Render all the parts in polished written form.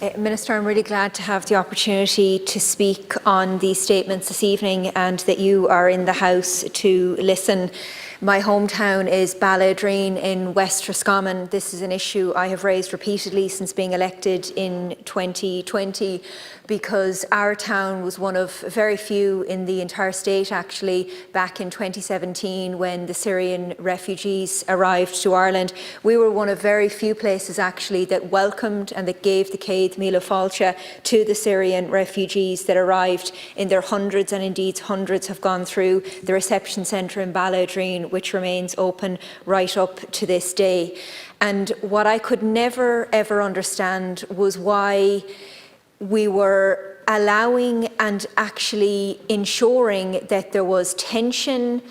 Minister, I'm really glad to have the opportunity to speak on these statements this evening and that you are in the House to listen. My hometown is Balladreen in West Roscommon. This is an issue I have raised repeatedly since being elected in 2020 because our town was one of very few in the entire state actually back in 2017 when the Syrian refugees arrived to Ireland. We were one of very few places actually that welcomed and that gave the Céad Míle Fáilte to the Syrian refugees that arrived in their hundreds, and indeed hundreds have gone through the reception centre in Balladreen, which remains open right up to this day. And what I could never ever understand was why we were allowing and actually ensuring that there was tension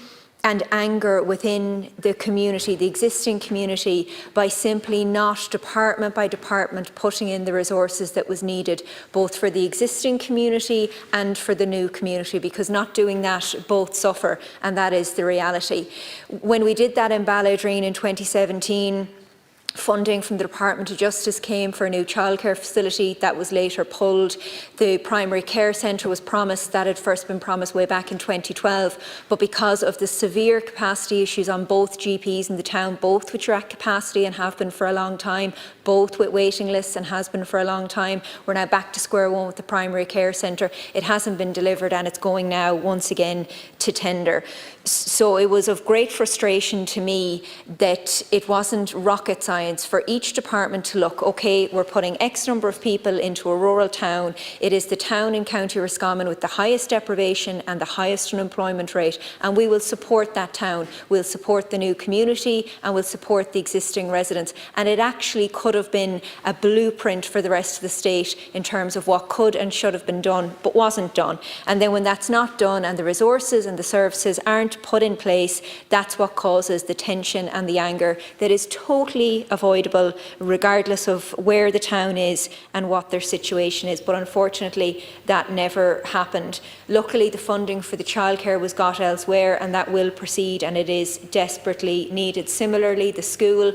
and anger within the community, the existing community, by simply not department by department putting in the resources that was needed, both for the existing community and for the new community, because not doing that, both suffer, and that is the reality. When we did that in Balladreen in 2017, funding from the Department of Justice came for a new childcare facility that was later pulled. The primary care centre was promised, that had first been promised way back in 2012, but because of the severe capacity issues on both GPs in the town, both which are at capacity and have been for a long time, both with waiting lists and has been for a long time, we're now back to square one with the primary care centre. It hasn't been delivered and it's going now once again to tender. So it was of great frustration to me that it wasn't rocket science for each department to look, okay, we're putting X number of people into a rural town. It is the town in County Roscommon with the highest deprivation and the highest unemployment rate, and we will support that town. We'll support the new community and we'll support the existing residents. And it actually could have been a blueprint for the rest of the state in terms of what could and should have been done, but wasn't done. And then when that's not done and the resources and the services aren't put in place, that's what causes the tension and the anger that is totally avoidable regardless of where the town is and what their situation is. But unfortunately that never happened. Luckily the funding for the childcare was got elsewhere and that will proceed, and it is desperately needed. Similarly, the school,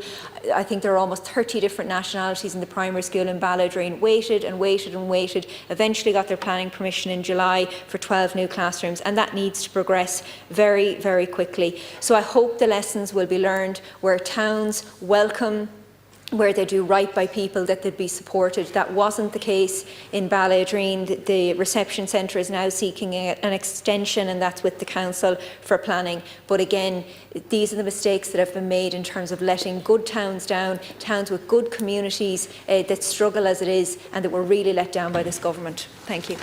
I think there are almost 30 different nationalities in the primary school in Balladreen, waited and waited and waited, eventually got their planning permission in July for 12 new classrooms, and that needs to progress very, very quickly. So I hope the lessons will be learned where towns welcome, where they do right by people, that they'd be supported. That wasn't the case in Balladreen. The reception centre is now seeking an extension, and that's with the council for planning. But again, these are the mistakes that have been made in terms of letting good towns down, towns with good communities that struggle as it is, and that were really let down by this government. Thank you.